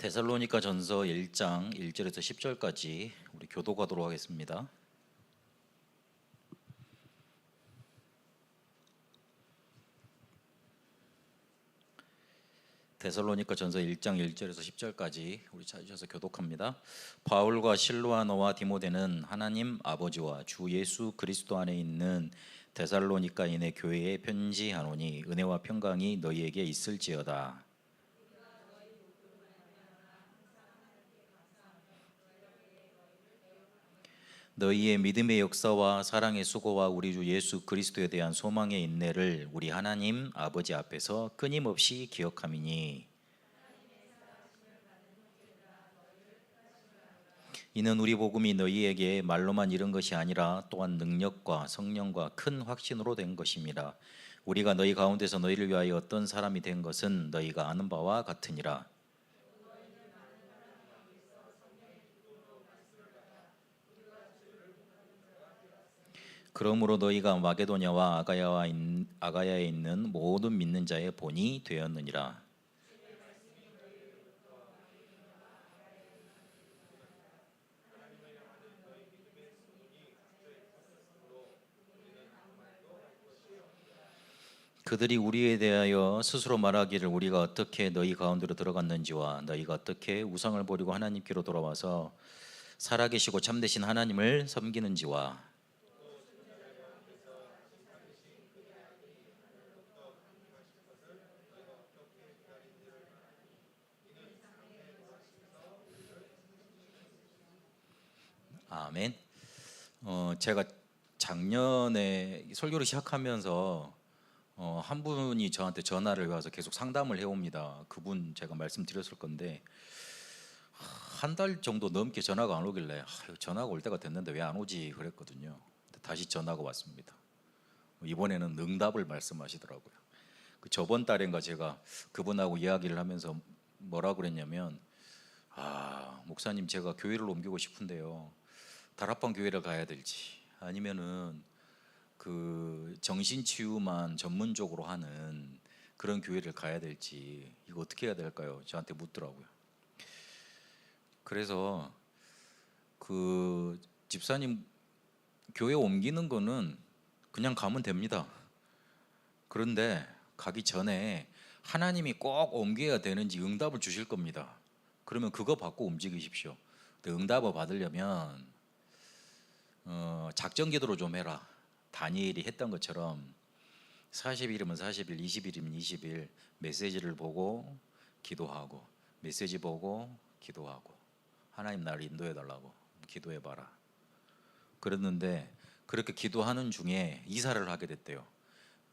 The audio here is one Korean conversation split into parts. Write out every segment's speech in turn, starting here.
데살로니가 전서 1장 1절에서 10절까지 우리 교독하도록 하겠습니다. 데살로니가 전서 1장 1절에서 10절까지 우리 찾으셔서 교독합니다. 바울과 실로아너와 디모데는 하나님 아버지와 주 예수 그리스도 안에 있는 데살로니가인의 교회에 편지하노니 은혜와 평강이 너희에게 있을지어다. 너희의 믿음의 역사와 사랑의 수고와 우리 주 예수 그리스도에 대한 소망의 인내를 우리 하나님 아버지 앞에서 끊임없이 기억함이니 이는 우리 복음이 너희에게 말로만 이른 것이 아니라 또한 능력과 성령과 큰 확신으로 된 것입니다. 우리가 너희 가운데서 너희를 위하여 어떤 사람이 된 것은 너희가 아는 바와 같으니라. 그러므로 너희가 마게도냐와 아가야에 있는 모든 믿는 자의 본이 되었느니라. 그들이 우리에 대하여 스스로 말하기를 우리가 어떻게 너희 가운데로 들어갔는지와 너희가 어떻게 우상을 버리고 하나님께로 돌아와서 살아계시고 참되신 하나님을 섬기는지와 아멘. 제가 작년에 설교를 시작하면서 한 분이 저한테 전화를 와서 계속 상담을 해옵니다. 그분 제가 말씀드렸을 건데 한 달 정도 넘게 전화가 안 오길래 전화가 올 때가 됐는데 왜 안 오지 그랬거든요. 다시 전화가 왔습니다. 이번에는 응답을 말씀하시더라고요. 그 저번 달인가 제가 그분하고 이야기를 하면서 뭐라 그랬냐면 목사님 제가 교회를 옮기고 싶은데요. 다락방 교회를 가야 될지 아니면은 그 정신치유만 전문적으로 하는 그런 교회를 가야 될지 이거 어떻게 해야 될까요? 저한테 묻더라고요. 그래서 그 집사님 교회 옮기는 거는 그냥 가면 됩니다. 그런데 가기 전에 하나님이 꼭 옮겨야 되는지 응답을 주실 겁니다. 그러면 그거 받고 움직이십시오. 응답을 받으려면 작전 기도로 좀 해라. 다니엘이 했던 것처럼 40일이면 40일, 20일이면 20일 메시지를 보고 기도하고 메시지 보고 기도하고 하나님 나를 인도해 달라고 기도해 봐라. 그랬는데 그렇게 기도하는 중에 이사를 하게 됐대요.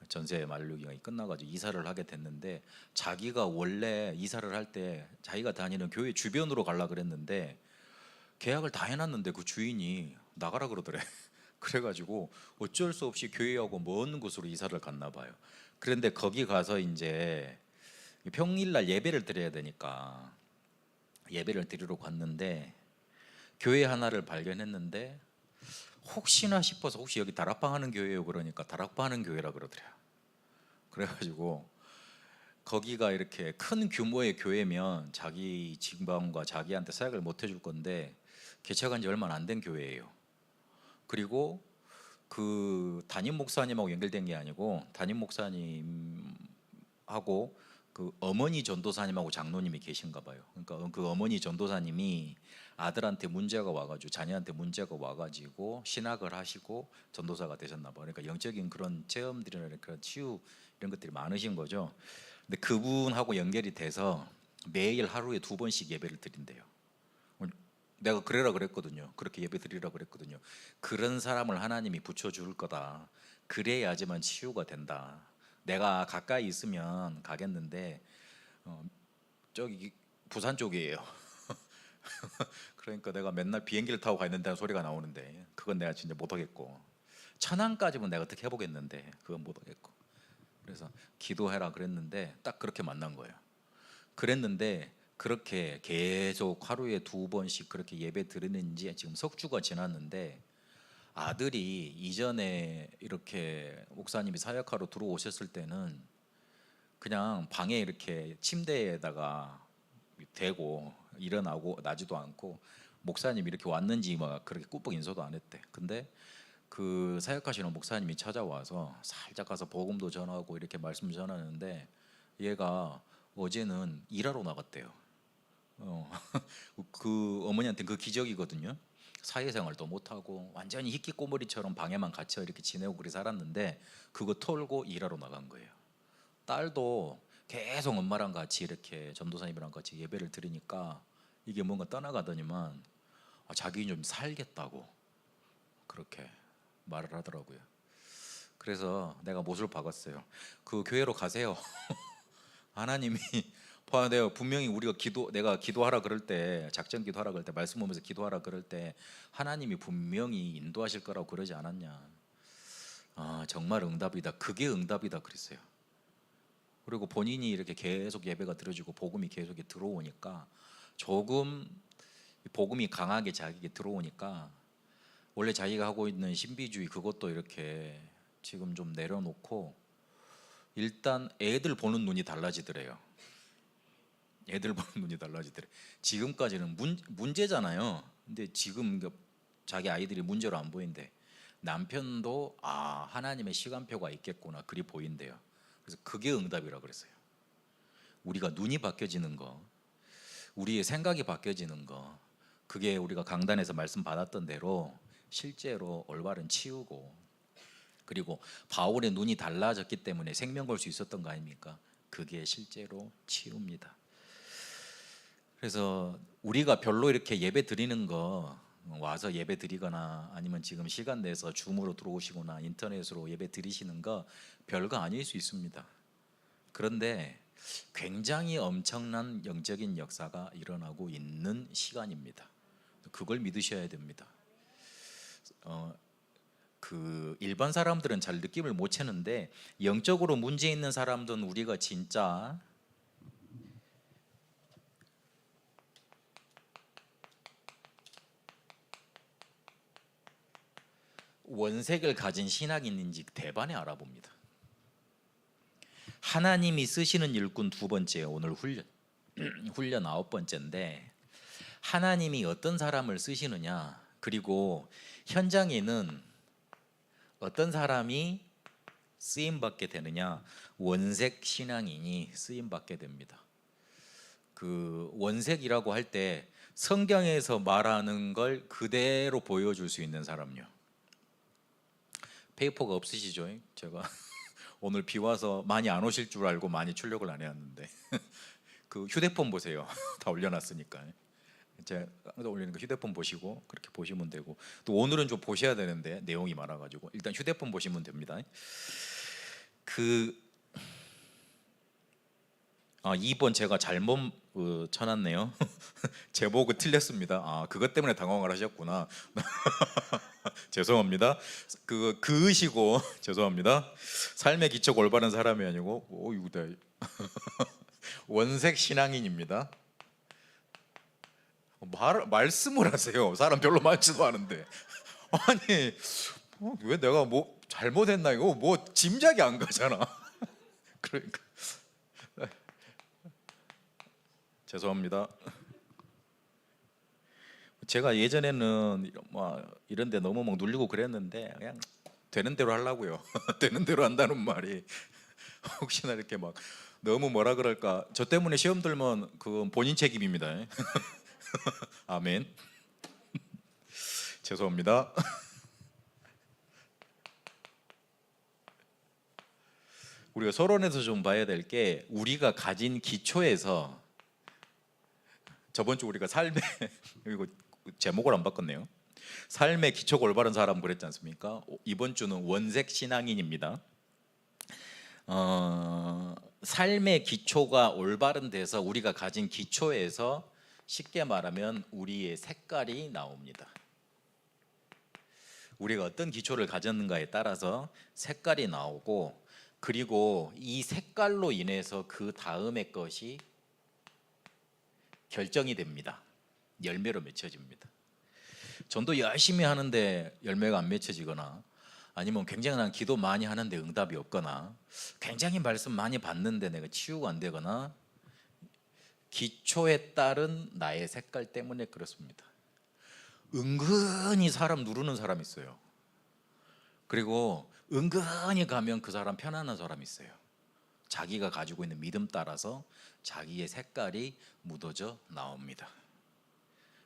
전세 만료기간이 끝나가지고 이사를 하게 됐는데 자기가 원래 이사를 할 때 자기가 다니는 교회 주변으로 가려고 그랬는데 계약을 다 해놨는데 그 주인이 나가라 그러더래. 그래가지고 어쩔 수 없이 교회하고 먼 곳으로 이사를 갔나 봐요. 그런데 거기 가서 이제 평일날 예배를 드려야 되니까 예배를 드리러 갔는데 교회 하나를 발견했는데 혹시나 싶어서 혹시 여기 다락방 하는 교회예요 그러니까 다락방 하는 교회라 그러더래요. 그래가지고 거기가 이렇게 큰 규모의 교회면 자기 직방과 자기한테 사역을 못 해줄 건데 개척한 지 얼마 안 된 교회예요. 그리고 그 담임 목사님하고 연결된 게 아니고 담임 목사님하고 그 어머니 전도사님하고 장로님이 계신가 봐요. 그러니까 그 어머니 전도사님이 아들한테 문제가 와가지고 자녀한테 문제가 와가지고 신학을 하시고 전도사가 되셨나 봐요. 그러니까 영적인 그런 체험들이나 그런 치유 이런 것들이 많으신 거죠. 근데 그분하고 연결이 돼서 매일 하루에 2번씩 예배를 드린대요. 내가 그래라 그랬거든요. 그렇게 예배 드리라 그랬거든요. 그런 사람을 하나님이 붙여줄 거다. 그래야지만 치유가 된다. 내가 가까이 있으면 가겠는데 저기 부산 쪽이에요. 그러니까 내가 맨날 비행기를 타고 가 있는다는 소리가 나오는데 그건 내가 진짜 못하겠고 천안까지는 내가 어떻게 해보겠는데 그건 못하겠고 그래서 기도해라 그랬는데 딱 그렇게 만난 거예요. 그랬는데 그렇게 계속 하루에 2번씩 그렇게 예배 드리는 지 지금 석주가 지났는데 아들이 이전에 이렇게 목사님이 사역하러 들어오셨을 때는 그냥 방에 이렇게 침대에다가 되고 일어나고 나지도 않고 목사님이 이렇게 왔는지 막 그렇게 꾸벅 인사도 안 했대. 근데 그 사역하시는 목사님이 찾아와서 살짝 가서 복음도 전하고 이렇게 말씀 전하는데 얘가 어제는 일하러 나갔대요. 그 어머니한테 그 기적이거든요. 사회생활도 못하고 완전히 희끼꼬머리처럼 방에만 갇혀 이렇게 지내고 그렇게 살았는데 그거 털고 일하러 나간 거예요. 딸도 계속 엄마랑 같이 이렇게 전도사님이랑 같이 예배를 드리니까 이게 뭔가 떠나가더니만 자기 좀 살겠다고 그렇게 말을 하더라고요. 그래서 내가 못을 박았어요. 그 교회로 가세요. 하나님이 내가 분명히 우리가 내가 기도하라 그럴 때, 작전 기도하라 그럴 때, 말씀 보면서 기도하라 그럴 때 하나님이 분명히 인도하실 거라고 그러지 않았냐. 정말 응답이다. 그게 응답이다 그랬어요. 그리고 본인이 이렇게 계속 예배가 드려지고 복음이 계속 들어오니까 조금 복음이 강하게 자기에게 들어오니까 원래 자기가 하고 있는 신비주의 그것도 이렇게 지금 좀 내려놓고 일단 애들 보는 눈이 달라지더래요. 애들 보는 눈이 달라지더래. 지금까지는 문제잖아요. 근데 지금 자기 아이들이 문제로 안 보인대. 남편도 하나님의 시간표가 있겠구나 그리 보인대요. 그래서 그게 응답이라 그랬어요. 우리가 눈이 바뀌어지는 거, 우리의 생각이 바뀌어지는 거, 그게 우리가 강단에서 말씀 받았던 대로 실제로 올바른 치유고, 그리고 바울의 눈이 달라졌기 때문에 생명 걸 수 있었던 거 아닙니까? 그게 실제로 치유입니다. 그래서 우리가 별로 이렇게 예배 드리는 거, 와서 예배 드리거나 아니면 지금 시간 내서 줌으로 들어오시거나 인터넷으로 예배 드리시는 거 별거 아닐 수 있습니다. 그런데 굉장히 엄청난 영적인 역사가 일어나고 있는 시간입니다. 그걸 믿으셔야 됩니다. 그 일반 사람들은 잘 느낌을 못 채는데 영적으로 문제 있는 사람들은 우리가 진짜 원색을 가진 신학이 있는지 대반에 알아봅니다. 하나님이 쓰시는 일꾼 두 번째, 오늘 훈련 9번째인데 하나님이 어떤 사람을 쓰시느냐, 그리고 현장에는 어떤 사람이 쓰임 받게 되느냐, 원색 신앙인이 쓰임 받게 됩니다. 그 원색이라고 할 때 성경에서 말하는 걸 그대로 보여줄 수 있는 사람요. 페이퍼가 없으시죠? 제가 오늘 비 와서 많이 안 오실 줄 알고 많이 출력을 안 해왔는데 그 휴대폰 보세요. 다 올려놨으니까 제가 올리는 거 휴대폰 보시고 그렇게 보시면 되고, 또 오늘은 좀 보셔야 되는데 내용이 많아가지고 일단 휴대폰 보시면 됩니다. 2번 제가 잘못 쳐놨네요. 제목은 틀렸습니다. 그것 때문에 당황을 하셨구나. 죄송합니다. 그으시고 죄송합니다. 삶의 기초가 올바른 사람이 아니고 이거 원색 신앙인입니다. 말씀을 하세요. 사람 별로 많지도 않은데. 아니 왜 내가 뭐 잘못했나, 이거 뭐 짐작이 안 가잖아. 그러니까 죄송합니다. 제가 예전에는 이런 데 너무 막 눌리고 그랬는데 그냥 되는 대로 하려고요. 되는 대로 한다는 말이 혹시나 이렇게 막 너무 뭐라 그럴까, 저 때문에 시험 들면 그건 본인 책임입니다. 아멘. 죄송합니다. 우리가 서론에서 좀 봐야 될 게, 우리가 가진 기초에서, 저번 주 우리가 삶의 이거 제목을 안 바꿨네요. 삶의 기초가 올바른 사람 그랬지 않습니까? 이번 주는 원색 신앙인입니다. 삶의 기초가 올바른 데서 우리가 가진 기초에서 쉽게 말하면 우리의 색깔이 나옵니다. 우리가 어떤 기초를 가졌는가에 따라서 색깔이 나오고, 그리고 이 색깔로 인해서 그 다음의 것이 결정이 됩니다. 열매로 맺혀집니다. 전도 열심히 하는데 열매가 안 맺혀지거나, 아니면 굉장한 기도 많이 하는데 응답이 없거나, 굉장히 말씀 많이 받는데 내가 치유가 안 되거나, 기초에 따른 나의 색깔 때문에 그렇습니다. 은근히 사람 누르는 사람 있어요. 그리고 은근히 가면 그 사람 편안한 사람 있어요. 자기가 가지고 있는 믿음 따라서 자기의 색깔이 묻어져 나옵니다.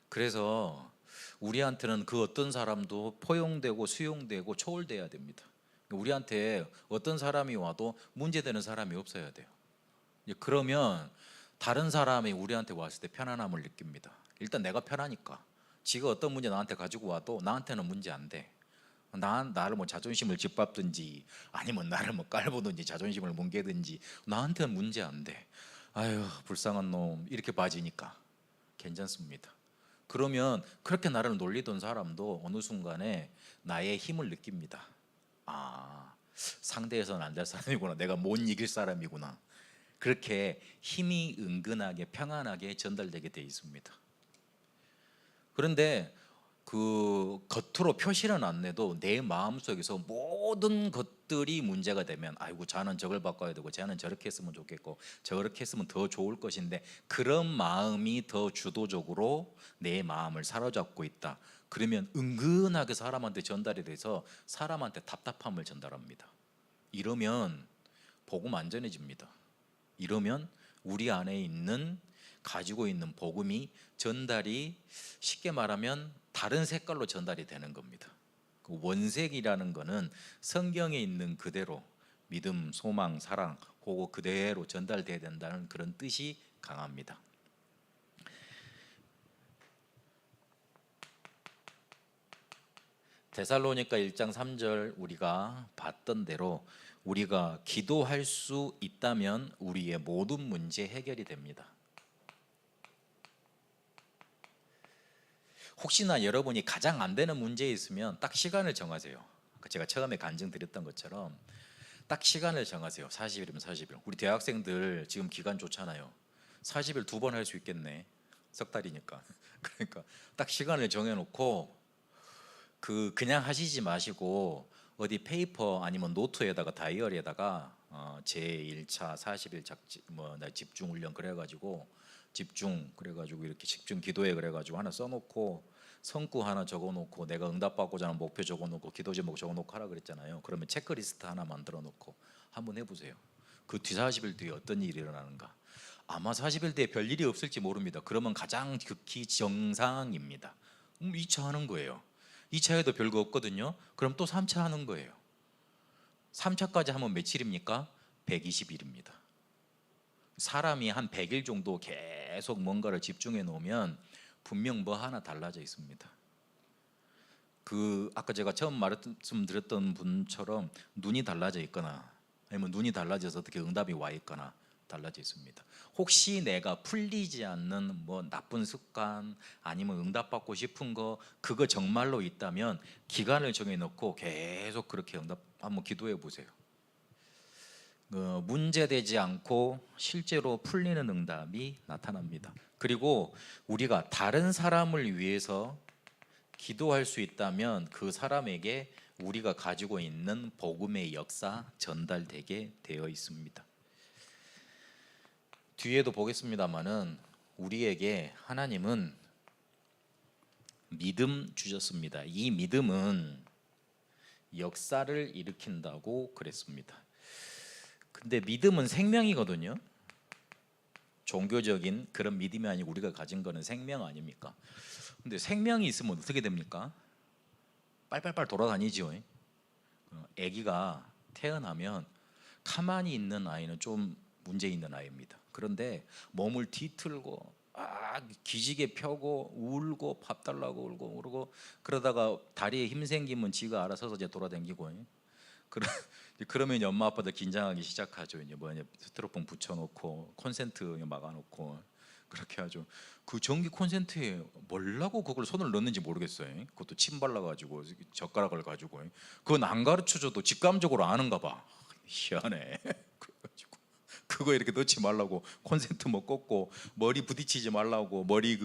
그래서 우리한테는 그 어떤 사람도 포용되고 수용되고 초월돼야 됩니다. 우리한테 어떤 사람이 와도 문제되는 사람이 없어야 돼요. 그러면 다른 사람이 우리한테 왔을 때 편안함을 느낍니다. 일단 내가 편하니까. 지가 어떤 문제 나한테 가지고 와도 나한테는 문제 안 돼. 나를 뭐 자존심을 짓밟든지 아니면 나를 뭐 깔보든지 자존심을 뭉개든지 나한테는 문제 안 돼. 아유 불쌍한 놈 이렇게 봐지니까 괜찮습니다. 그러면 그렇게 나를 놀리던 사람도 어느 순간에 나의 힘을 느낍니다. 아, 상대에서는 안 될 사람이구나. 내가 못 이길 사람이구나. 그렇게 힘이 은근하게 평안하게 전달되게 돼 있습니다. 그런데 그 겉으로 표시는 안 내도 내 마음속에서 모든 것들이 문제가 되면 아이고 저는 저걸 바꿔야 되고 쟤는 저렇게 했으면 좋겠고 저렇게 했으면 더 좋을 것인데 그런 마음이 더 주도적으로 내 마음을 사로잡고 있다. 그러면 은근하게 사람한테 전달이 돼서 사람한테 답답함을 전달합니다. 이러면 복음 안전해집니다. 이러면 우리 안에 있는 가지고 있는 복음이 전달이 쉽게 말하면 다른 색깔로 전달이 되는 겁니다. 그 원색이라는 거는 성경에 있는 그대로 믿음, 소망, 사랑 그거 그대로 전달돼야 된다는 그런 뜻이 강합니다. 데살로니가 1장 3절 우리가 봤던 대로 우리가 기도할 수 있다면 우리의 모든 문제 해결이 됩니다. 혹시나 여러분이 가장 안 되는 문제 있으면 딱 시간을 정하세요. 제가 처음에 간증드렸던 것처럼 딱 시간을 정하세요. 40일이면 40일. 우리 대학생들 지금 기간 좋잖아요. 40일 2번 할 수 있겠네. 석 달이니까. 그러니까 딱 시간을 정해놓고 그냥 하시지 마시고 어디 페이퍼 아니면 노트에다가 다이어리에다가 제 1차 40일 나 집중 훈련 그래가지고 집중 그래가지고 이렇게 집중 기도회 그래가지고 하나 써놓고 성구 하나 적어놓고 내가 응답받고자 하는 목표 적어놓고 기도 제목 적어놓고 하라 그랬잖아요. 그러면 체크리스트 하나 만들어놓고 한번 해보세요. 그 뒤 40일 뒤에 어떤 일이 일어나는가. 아마 40일 뒤에 별일이 없을지 모릅니다. 그러면 가장 극히 정상입니다. 2차 하는 거예요. 2차에도 별거 없거든요. 그럼 또 3차 하는 거예요. 3차까지 하면 며칠입니까? 120일입니다. 사람이 한 100일 정도 계속 뭔가를 집중해 놓으면 분명 뭐 하나 달라져 있습니다. 아까 제가 처음 말씀드렸던 분처럼 눈이 달라져 있거나 아니면 눈이 달라져서 어떻게 응답이 와 있거나 달라져 있습니다. 혹시 내가 풀리지 않는 뭐 나쁜 습관 아니면 응답받고 싶은 거 그거 정말로 있다면 기간을 정해놓고 계속 그렇게 응답 한번 기도해 보세요. 문제되지 않고 실제로 풀리는 응답이 나타납니다. 그리고 우리가 다른 사람을 위해서 기도할 수 있다면 그 사람에게 우리가 가지고 있는 복음의 역사 전달되게 되어 있습니다. 뒤에도 보겠습니다만은 우리에게 하나님은 믿음 주셨습니다. 이 믿음은 역사를 일으킨다고 그랬습니다. 근데 믿음은 생명이거든요. 종교적인 그런 믿음이 아니고 우리가 가진 거는 생명 아닙니까? 근데 생명이 있으면 어떻게 됩니까? 빨빨빨 돌아다니죠. 아기가 태어나면 가만히 있는 아이는 좀 문제 있는 아이입니다. 그런데 몸을 뒤틀고 기지개 펴고 울고 밥 달라고 울고 그러고 그러다가 다리에 힘 생기면 지가 알아서서 이제 돌아다니고 그러면 엄마 아빠도 긴장하기 시작하죠. 이제 스티로폼 붙여놓고 콘센트 막아놓고 그렇게 하죠. 그 전기 콘센트에 뭐라고 그걸 손을 넣는지 모르겠어요. 그것도 침 발라가지고 젓가락을 가지고 그건 안 가르쳐줘도 직감적으로 아는가 봐. 희한해. 그래가지고 그거 이렇게 넣지 말라고 콘센트 뭐 꽂고 머리 부딪히지 말라고 머리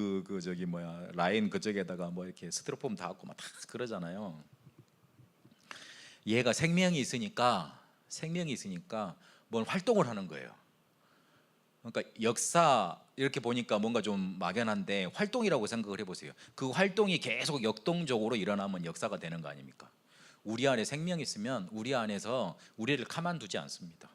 라인 그쪽에다가 뭐 이렇게 스티로폼 닿고 막 다 그러잖아요. 얘가 생명이 있으니까 뭘 활동을 하는 거예요. 그러니까 이렇게 보니까 뭔가 좀 막연한데 활동이라고 생각을 해보세요. 그 활동이 계속 역동적으로 일어나면 역사가 되는 거 아닙니까? 우리 안에 생명이 있으면 우리 안에서 우리를 가만두지 않습니다.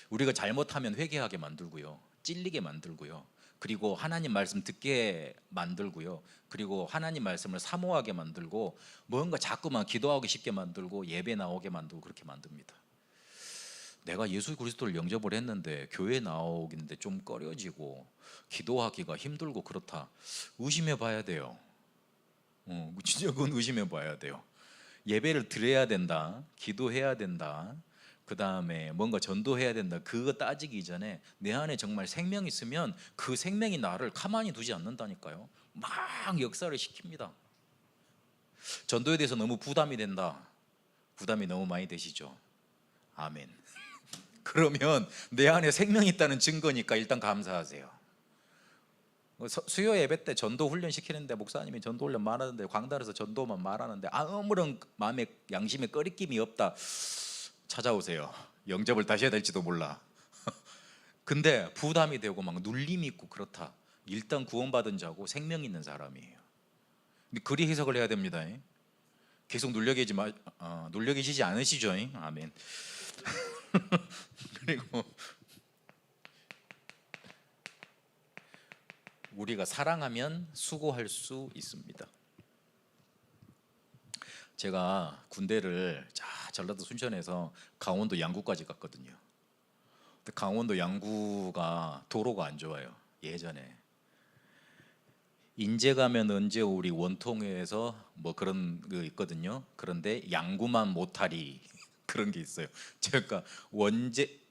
우리가 잘못하면 회개하게 만들고요, 찔리게 만들고요, 그리고 하나님 말씀 듣게 만들고요, 그리고 하나님 말씀을 사모하게 만들고 뭔가 자꾸만 기도하기 쉽게 만들고 예배 나오게 만들고 그렇게 만듭니다. 내가 예수 그리스도를 영접을 했는데 교회 나오기인데 좀 꺼려지고 기도하기가 힘들고 그렇다. 의심해 봐야 돼요. 진짜 그건 의심해 봐야 돼요. 예배를 드려야 된다, 기도해야 된다, 그 다음에 뭔가 전도해야 된다, 그거 따지기 전에 내 안에 정말 생명이 있으면 그 생명이 나를 가만히 두지 않는다니까요. 막 역사를 시킵니다. 전도에 대해서 너무 부담이 된다, 부담이 너무 많이 되시죠? 아멘. 그러면 내 안에 생명이 있다는 증거니까 일단 감사하세요. 수요 예배 때 전도 훈련 시키는데 목사님이 전도 훈련 말하는데 광단에서 전도만 말하는데 아무런 마음에 양심에 꺼리낌이 없다, 찾아오세요. 영접을 다시 해야 될지도 몰라. 근데 부담이 되고 막 눌림이 있고 그렇다, 일단 구원받은 자고 생명 있는 사람이에요. 근데 그리 해석을 해야 됩니다. 계속 눌려 계시지 않으시죠? 아멘. 그리고 우리가 사랑하면 수고할 수 있습니다. 제가 군대를 전라도 순천에서 강원도 양구까지 갔거든요. 근데 강원도 양구가 도로가 안 좋아요. 예전에 인제 가면 언제 우리 원통에서 뭐 그런 거 있거든요. 그런데 양구만 모타리 그런 게 있어요. 제가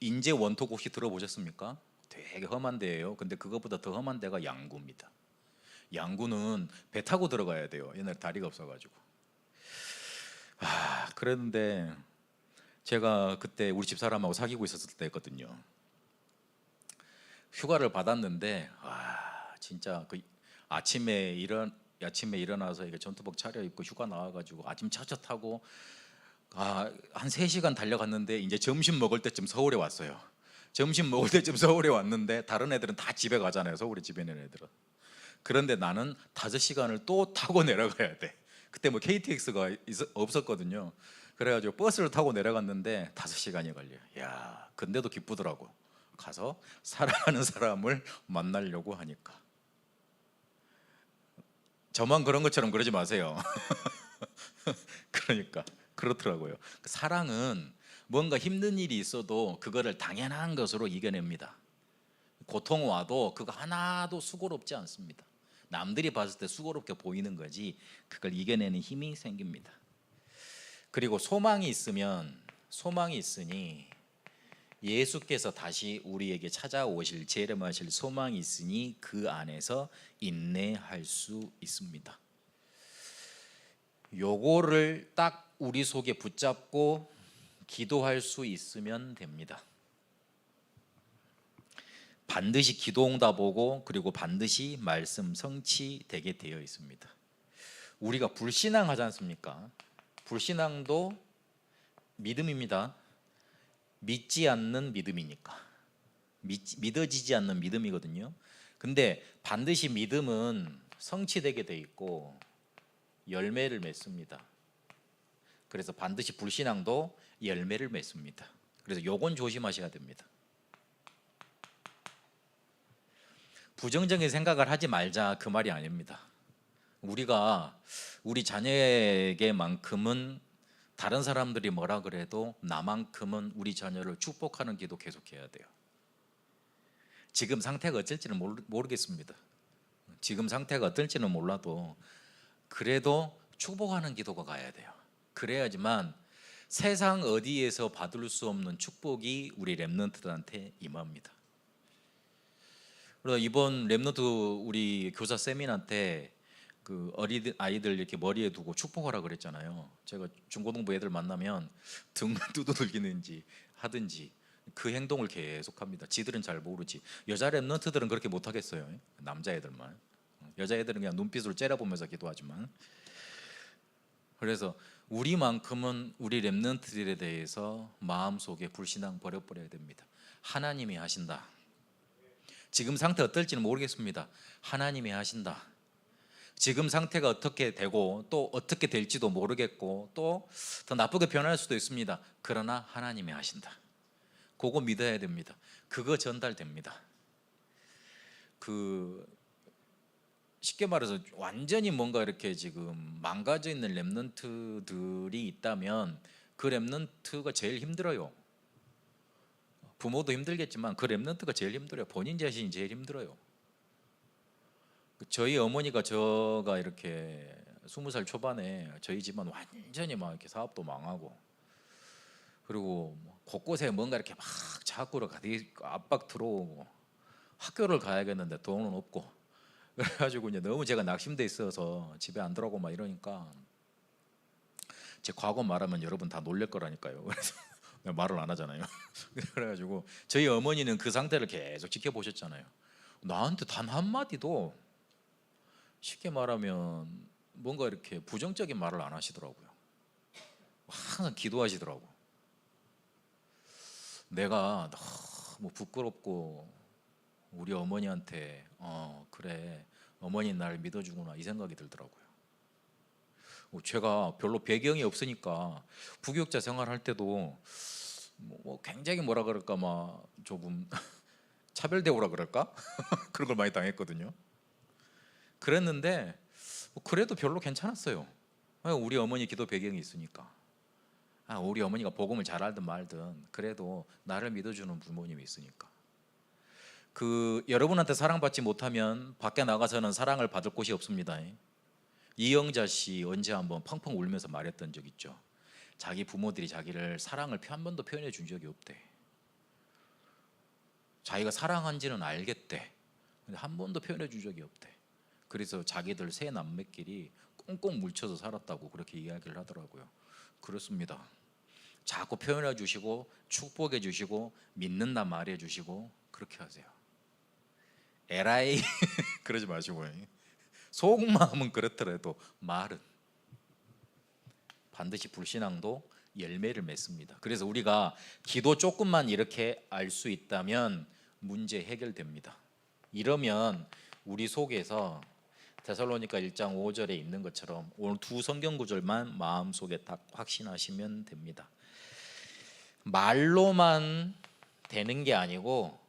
인제 원통 혹시 들어보셨습니까? 되게 험한 데예요. 근데 그것보다 더 험한 데가 양구입니다. 양구는 배 타고 들어가야 돼요. 옛날 다리가 없어가지고. 그랬는데 제가 그때 우리 집사람하고 사귀고 있었을 때였거든요. 휴가를 받았는데 진짜 그 아침에 일어나서 이게 전투복 차려입고 휴가 나와가지고 아침 차차 타고 한 3시간 달려갔는데 이제 점심 먹을 때쯤 서울에 왔어요. 점심 먹을 때쯤 서울에 왔는데 다른 애들은 다 집에 가잖아요, 서울에 집에 있는 애들은. 그런데 나는 5시간을 또 타고 내려가야 돼. 그때 뭐 KTX가 없었거든요. 그래가지고 버스를 타고 내려갔는데 5시간이 걸려요. 야, 근데도 기쁘더라고. 가서 사랑하는 사람을 만나려고 하니까. 저만 그런 것처럼 그러지 마세요. 그러니까 그렇더라고요. 사랑은 뭔가 힘든 일이 있어도 그거를 당연한 것으로 이겨냅니다. 고통 와도 그거 하나도 수고롭지 않습니다. 남들이 봤을 때 수고롭게 보이는 거지 그걸 이겨내는 힘이 생깁니다. 그리고 소망이 있으니 예수께서 다시 우리에게 찾아오실 재림하실 소망이 있으니 그 안에서 인내할 수 있습니다. 요거를 딱 우리 속에 붙잡고 기도할 수 있으면 됩니다. 반드시 기도 응답 오고 그리고 반드시 말씀 성취되게 되어 있습니다. 우리가 불신앙하지 않습니까? 불신앙도 믿음입니다. 믿지 않는 믿음이니까. 믿어지지 않는 믿음이거든요. 근데 반드시 믿음은 성취되게 돼 있고 열매를 맺습니다. 그래서 반드시 불신앙도 열매를 맺습니다. 그래서 요건 조심하셔야 됩니다. 부정적인 생각을 하지 말자 그 말이 아닙니다. 우리가 우리 자녀에게만큼은 다른 사람들이 뭐라 그래도 나만큼은 우리 자녀를 축복하는 기도 계속해야 돼요. 지금 상태가 어쩔지는 모르겠습니다. 지금 상태가 어떨지는 몰라도 그래도 축복하는 기도가 가야 돼요. 그래야지만 세상 어디에서 받을 수 없는 축복이 우리 렘넌트들한테 임합니다. 그래서 이번 렘넌트 우리 교사 세미나 때 그 어린 아이들 이렇게 머리에 두고 축복하라 그랬잖아요. 제가 중고등부 애들 만나면 등 두드리는지 하든지 그 행동을 계속합니다. 지들은 잘 모르지. 여자 렘넌트들은 그렇게 못 하겠어요. 남자애들만. 여자애들은 그냥 눈빛으로 째려보면서 기도하지만. 그래서 우리만큼은 우리 렘넌트들에 대해서 마음속에 불신앙 버려버려야 됩니다. 하나님이 하신다. 지금 상태 어떨지는 모르겠습니다. 하나님이 하신다. 지금 상태가 어떻게 되고 또 어떻게 될지도 모르겠고 또 더 나쁘게 변할 수도 있습니다. 그러나 하나님이 하신다. 그거 믿어야 됩니다. 그거 전달됩니다. 쉽게 말해서 완전히 뭔가 이렇게 지금 망가져 있는 렘넌트들이 있다면 그 렘넌트가 제일 힘들어요. 부모도 힘들겠지만 그 렘넌트가 제일 힘들어요. 본인 자신이 제일 힘들어요. 저희 어머니가 제가 이렇게 20살 초반에 저희 집안 완전히 막 이렇게 사업도 망하고 그리고 곳곳에 뭔가 이렇게 막 자꾸로 압박 들어오고 학교를 가야겠는데 돈은 없고 그래가지고 이제 너무 제가 낙심돼 있어서 집에 안 들어오고 막 이러니까 제 과거 말하면 여러분 다 놀랄 거라니까요. 그래서 말을 안 하잖아요. 그래가지고 저희 어머니는 그 상태를 계속 지켜보셨잖아요. 나한테 단 한마디도 쉽게 말하면 뭔가 이렇게 부정적인 말을 안 하시더라고요. 항상 기도하시더라고. 내가 너무 부끄럽고 우리 어머니한테 그래 어머니 나를 믿어주구나 이 생각이 들더라고요. 제가 별로 배경이 없으니까 부교육자 생활할 때도 뭐 굉장히 뭐라 그럴까 막 조금 차별대우라 그럴까 그런 걸 많이 당했거든요. 그랬는데 그래도 별로 괜찮았어요. 우리 어머니 기도 배경이 있으니까. 우리 어머니가 복음을 잘 알든 말든 그래도 나를 믿어주는 부모님이 있으니까. 여러분한테 사랑받지 못하면 밖에 나가서는 사랑을 받을 곳이 없습니다. 이영자 씨 언제 한번 펑펑 울면서 말했던 적 있죠. 자기 부모들이 자기를 사랑을 한 번도 표현해 준 적이 없대. 자기가 사랑한지는 알겠대. 근데 한 번도 표현해 준 적이 없대. 그래서 자기들 세 남매끼리 꽁꽁 뭉쳐서 살았다고 그렇게 이야기를 하더라고요. 그렇습니다. 자꾸 표현해 주시고 축복해 주시고 믿는다 말해 주시고 그렇게 하세요. 에라이 그러지 마시고 속마음은 그렇더라도 말은 반드시 불신앙도 열매를 맺습니다. 그래서 우리가 기도 조금만 이렇게 알 수 있다면 문제 해결됩니다. 이러면 우리 속에서 데살로니가 1장 5절에 있는 것처럼 오늘 두 성경 구절만 마음속에 딱 확신하시면 됩니다. 말로만 되는 게 아니고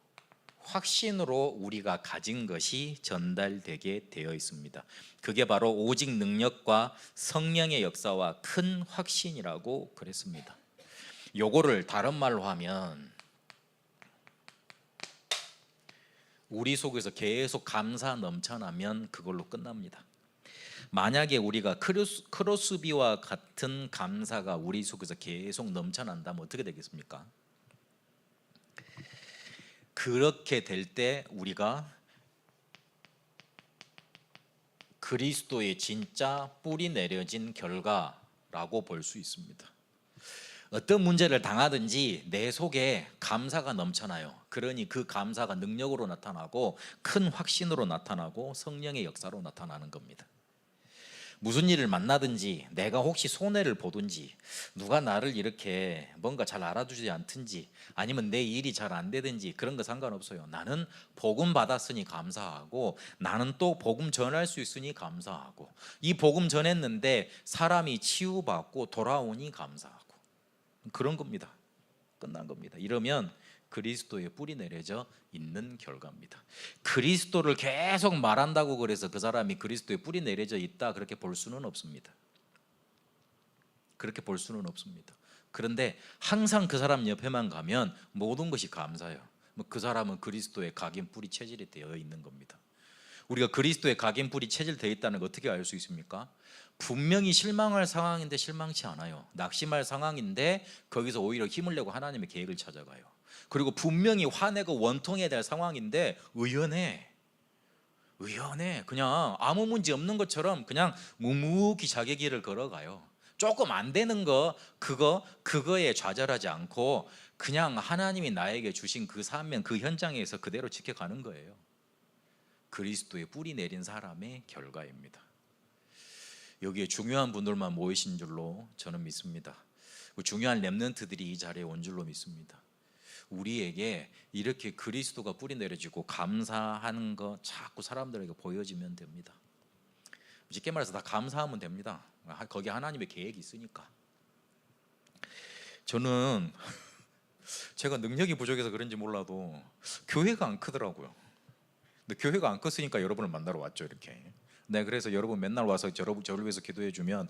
확신으로 우리가 가진 것이 전달되게 되어 있습니다. 그게 바로 오직 능력과 성령의 역사와 큰 확신이라고 그랬습니다. 요거를 다른 말로 하면 우리 속에서 계속 감사 넘쳐나면 그걸로 끝납니다. 만약에 우리가 크로스비와 같은 감사가 우리 속에서 계속 넘쳐난다면 어떻게 되겠습니까? 그렇게 될 때 우리가 그리스도의 진짜 뿌리 내려진 결과라고 볼 수 있습니다. 어떤 문제를 당하든지 내 속에 감사가 넘쳐나요. 그러니 그 감사가 능력으로 나타나고 큰 확신으로 나타나고 성령의 역사로 나타나는 겁니다. 무슨 일을 만나든지 내가 혹시 손해를 보든지 누가 나를 이렇게 뭔가 잘 알아주지 않든지 아니면 내 일이 잘 안 되든지 그런 거 상관없어요. 나는 복음 받았으니 감사하고 나는 또 복음 전할 수 있으니 감사하고 이 복음 전했는데 사람이 치유받고 돌아오니 감사하고 그런 겁니다. 끝난 겁니다. 이러면 그리스도의 뿌리 내려져 있는 결과입니다. 그리스도를 계속 말한다고 그래서 그 사람이 그리스도의 뿌리 내려져 있다 그렇게 볼 수는 없습니다. 그렇게 볼 수는 없습니다. 그런데 항상 그 사람 옆에만 가면 모든 것이 감사해요. 그 사람은 그리스도의 각인 뿌리 체질이 되어 있는 겁니다. 우리가 그리스도의 각인 뿌리 체질되어 있다는 걸 어떻게 알 수 있습니까? 분명히 실망할 상황인데 실망치 않아요. 낙심할 상황인데 거기서 오히려 힘을 내고 하나님의 계획을 찾아가요. 그리고 분명히 화내고 원통해야 될 상황인데 의연해. 그냥 아무 문제 없는 것처럼 그냥 묵묵히 자기 길을 걸어가요. 조금 안 되는 거 그거에 좌절하지 않고 그냥 하나님이 나에게 주신 그 사명 그 현장에서 그대로 지켜가는 거예요. 그리스도의 뿌리 내린 사람의 결과입니다. 여기에 중요한 분들만 모이신 줄로 저는 믿습니다. 중요한 렘넌트들이 이 자리에 온 줄로 믿습니다. 우리에게 이렇게 그리스도가 뿌리 내려지고 감사하는 거 자꾸 사람들에게 보여지면 됩니다. 쉽게 말해서 다 감사하면 됩니다. 거기 하나님의 계획이 있으니까. 저는 제가 능력이 부족해서 그런지 몰라도 교회가 안 크더라고요. 근데 교회가 안 컸으니까 여러분을 만나러 왔죠, 이렇게. 네, 그래서 여러분 맨날 와서 저를 위해서 기도해 주면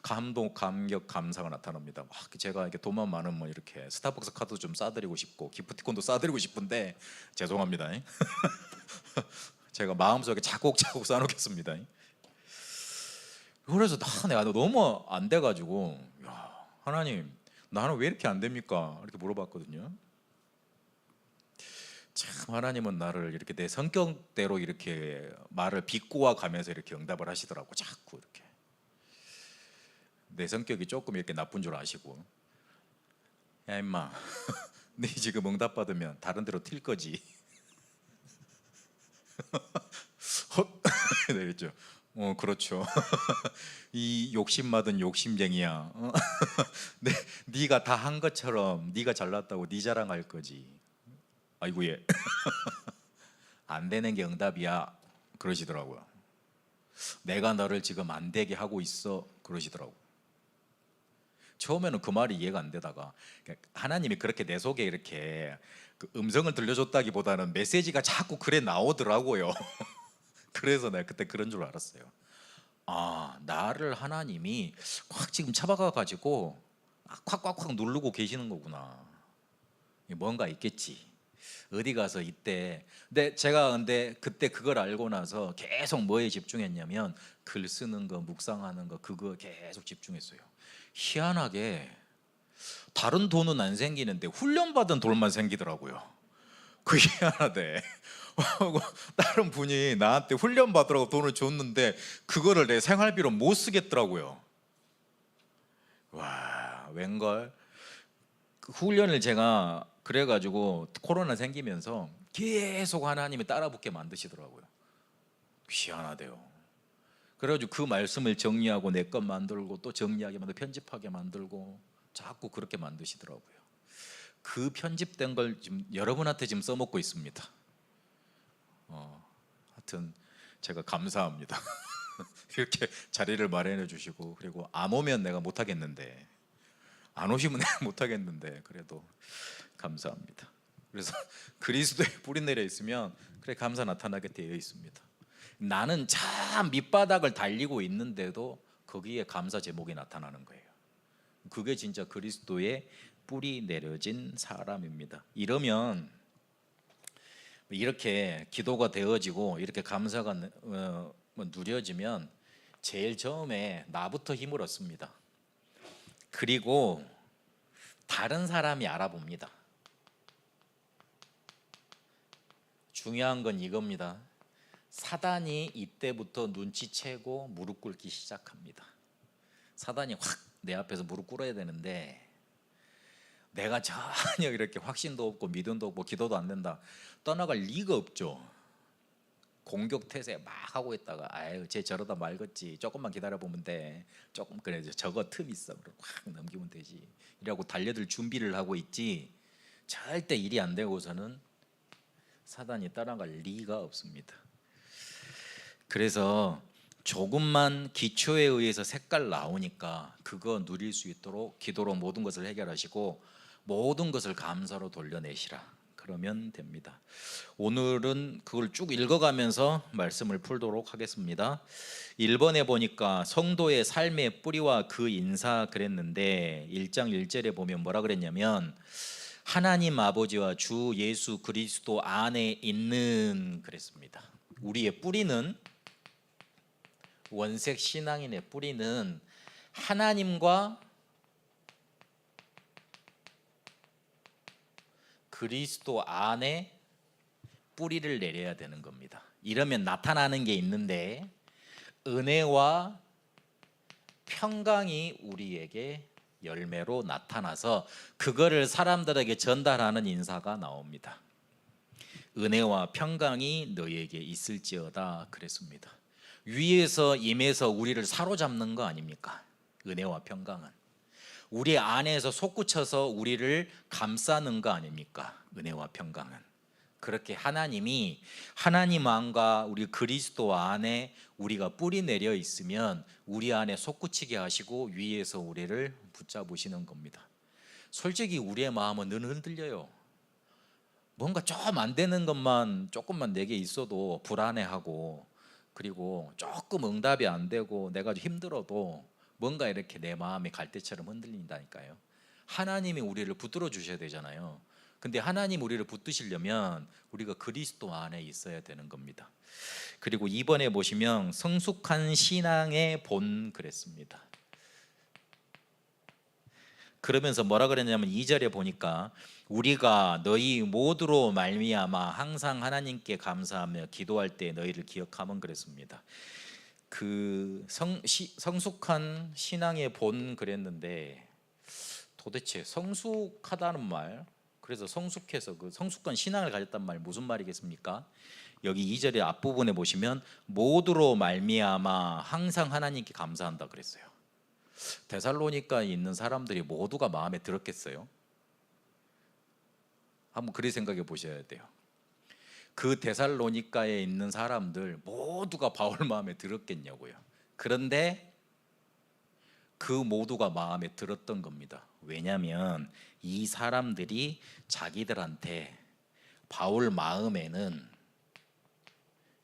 감동, 감격, 감사가 나타납니다. 막 제가 이렇게 돈만 많으면 이렇게 스타벅스 카드 좀 싸드리고 싶고 기프티콘도 싸드리고 싶은데 죄송합니다. 제가 마음속에 차곡차곡 쌓아놓겠습니다. 그래서 내가 너무 안 돼가지고, 야, 하나님 나는 왜 이렇게 안 됩니까? 이렇게 물어봤거든요. 참 하나님은 나를 이렇게 내 성격대로 이렇게 말을 비꼬아 가면서 이렇게 응답을 하시더라고. 자꾸 이렇게 내 성격이 조금 이렇게 나쁜 줄 아시고, 야 임마 네 지금 응답 받으면 다른 데로 튈 거지. 헛 이랬죠. 그렇죠. 이 욕심받은 욕심쟁이야. 네가 다 한 것처럼 네가 잘났다고 네 자랑할 거지. 아이고 예. 안 되는 게 응답이야 그러시더라고요. 내가 너를 지금 안 되게 하고 있어 그러시더라고. 처음에는 그 말이 이해가 안 되다가 하나님이 그렇게 내 속에 이렇게 그 음성을 들려줬다기보다는 메시지가 자꾸 글에 나오더라고요. 그래서 내가 그때 그런 줄 알았어요. 아, 나를 하나님이 꽉 지금 잡아가 가지고 콱콱콱 누르고 계시는 거구나. 뭔가 있겠지. 어디 가서 이때. 근데 그때 그걸 알고 나서 계속 뭐에 집중했냐면 글 쓰는 거, 묵상하는 거, 그거 계속 집중했어요. 희한하게 다른 돈은 안 생기는데 훈련받은 돈만 생기더라고요. 그게 희한하대. 다른 분이 나한테 훈련 받으라고 돈을 줬는데 그거를 내 생활비로 못 쓰겠더라고요. 와, 웬걸? 그 훈련을 제가 그래가지고 코로나 생기면서 계속 하나님이 따라붙게 만드시더라고요. 희한하대요. 그래가지고 그 말씀을 정리하고 내 것 만들고 또 정리하게 만들고 편집하게 만들고 자꾸 그렇게 만드시더라고요. 그 편집된 걸 지금 여러분한테 지금 써먹고 있습니다. 하여튼 제가 감사합니다. 이렇게 자리를 마련해 주시고, 그리고 안 오면 내가 못 하겠는데, 안 오시면 내가 못 하겠는데 그래도 감사합니다. 그래서 그리스도에 뿌리 내려 있으면 그래 감사 나타나게 되어 있습니다. 나는 참 밑바닥을 달리고 있는데도 거기에 감사 제목이 나타나는 거예요. 그게 진짜 그리스도에 뿌리 내려진 사람입니다. 이러면 이렇게 기도가 되어지고 이렇게 감사가 누려지면 제일 처음에 나부터 힘을 얻습니다. 그리고 다른 사람이 알아봅니다. 중요한 건 이겁니다. 사단이 이때부터 눈치채고 무릎 꿇기 시작합니다. 사단이 확 내 앞에서 무릎 꿇어야 되는데 내가 전혀 이렇게 확신도 없고 믿음도 없고 기도도 안 된다, 떠나갈 리가 없죠. 공격 태세 막 하고 있다가 아유 쟤 저러다 말겠지, 조금만 기다려보면 돼, 조금 그래 저거 틈 있어, 그럼 확 넘기면 되지 이라고 달려들 준비를 하고 있지, 절대 일이 안 되고서는 사단이 따라갈 리가 없습니다. 그래서 조금만 기초에 의해서 색깔 나오니까 그거 누릴 수 있도록 기도로 모든 것을 해결하시고 모든 것을 감사로 돌려내시라, 그러면 됩니다. 오늘은 그걸 쭉 읽어가면서 말씀을 풀도록 하겠습니다. 1번에 보니까 성도의 삶의 뿌리와 그 인사 그랬는데 1장 1절에 보면 뭐라 그랬냐면 하나님 아버지와 주 예수 그리스도 안에 있는 그랬습니다. 우리의 뿌리는, 원색 신앙인의 뿌리는 하나님과 그리스도 안에 뿌리를 내려야 되는 겁니다. 이러면 나타나는 게 있는데 은혜와 평강이 우리에게 열매로 나타나서 그거를 사람들에게 전달하는 인사가 나옵니다. 은혜와 평강이 너희에게 있을지어다 그랬습니다. 위에서 임해서 우리를 사로잡는 거 아닙니까? 은혜와 평강은 우리 안에서 솟구쳐서 우리를 감싸는 거 아닙니까? 은혜와 평강은. 그렇게 하나님이 하나님 안과 우리 그리스도 안에 우리가 뿌리 내려 있으면 우리 안에 솟구치게 하시고 위에서 우리를 붙잡으시는 겁니다. 솔직히 우리의 마음은 늘 흔들려요. 뭔가 좀 안 되는 것만 조금만 내게 있어도 불안해하고, 그리고 조금 응답이 안 되고 내가 좀 힘들어도 뭔가 이렇게 내 마음이 갈대처럼 흔들린다니까요. 하나님이 우리를 붙들어 주셔야 되잖아요. 근데 하나님 우리를 붙드시려면 우리가 그리스도 안에 있어야 되는 겁니다. 그리고 이번에 보시면 성숙한 신앙의 본 그랬습니다. 그러면서 뭐라 그랬냐면 2절에 보니까 우리가 너희 모두로 말미암아 항상 하나님께 감사하며 기도할 때 너희를 기억하면 그랬습니다. 그 성숙한 신앙의 본 그랬는데, 도대체 성숙하다는 말, 그래서 성숙해서 그 성숙한 신앙을 가졌단 말 무슨 말이겠습니까? 여기 2절의 앞부분에 보시면 모두로 말미암아 항상 하나님께 감사한다 그랬어요. 데살로니가에 있는 사람들이 모두가 마음에 들었겠어요? 한번 그렇게 생각해 보셔야 돼요. 그 데살로니가에 있는 사람들 모두가 바울 마음에 들었겠냐고요. 그런데 그 모두가 마음에 들었던 겁니다. 왜냐하면 이 사람들이 자기들한테 바울 마음에는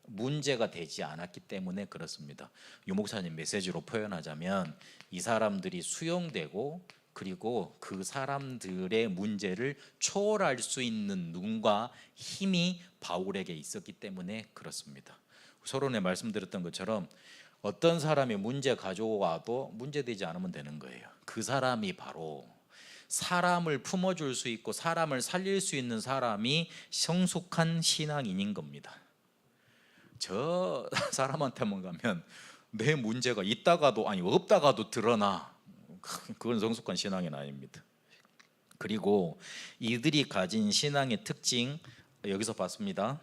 문제가 되지 않았기 때문에 그렇습니다. 유목사님 메시지로 표현하자면 이 사람들이 수용되고, 그리고 그 사람들의 문제를 초월할 수 있는 눈과 힘이 바울에게 있었기 때문에 그렇습니다. 서론에 말씀드렸던 것처럼 어떤 사람이 문제 가져와도 문제되지 않으면 되는 거예요. 그 사람이 바로 사람을 품어줄 수 있고 사람을 살릴 수 있는 사람이 성숙한 신앙인인 겁니다. 저 사람한테만 가면 내 문제가 있다가도 아니 없다가도 드러나. 그건 성숙한 신앙은 아닙니다. 그리고 이들이 가진 신앙의 특징 여기서 봤습니다.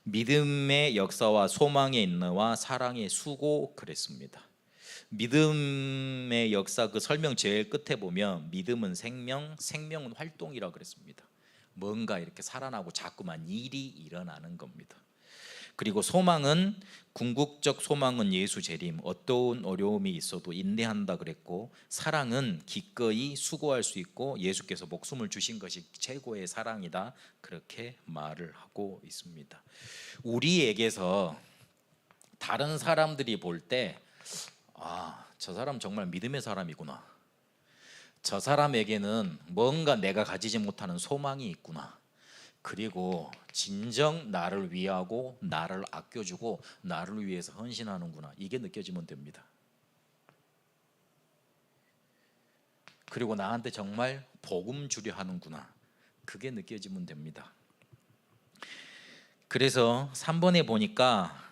믿음의 역사와 소망의 인내와 사랑의 수고 그랬습니다. 믿음의 역사 그 설명 제일 끝에 보면 믿음은 생명, 생명은 활동이라고 그랬습니다. 뭔가 이렇게 살아나고 자꾸만 일이 일어나는 겁니다. 그리고 소망은 궁극적 소망은 예수 재림, 어떠한 어려움이 있어도 인내한다 그랬고, 사랑은 기꺼이 수고할 수 있고 예수께서 목숨을 주신 것이 최고의 사랑이다 그렇게 말을 하고 있습니다. 우리에게서 다른 사람들이 볼 때 저 사람 정말 믿음의 사람이구나, 저 사람에게는 뭔가 내가 가지지 못하는 소망이 있구나, 그리고 진정 나를 위하고 나를 아껴주고 나를 위해서 헌신하는구나, 이게 느껴지면 됩니다. 그리고 나한테 정말 복음 주려 하는구나, 그게 느껴지면 됩니다. 그래서 3번에 보니까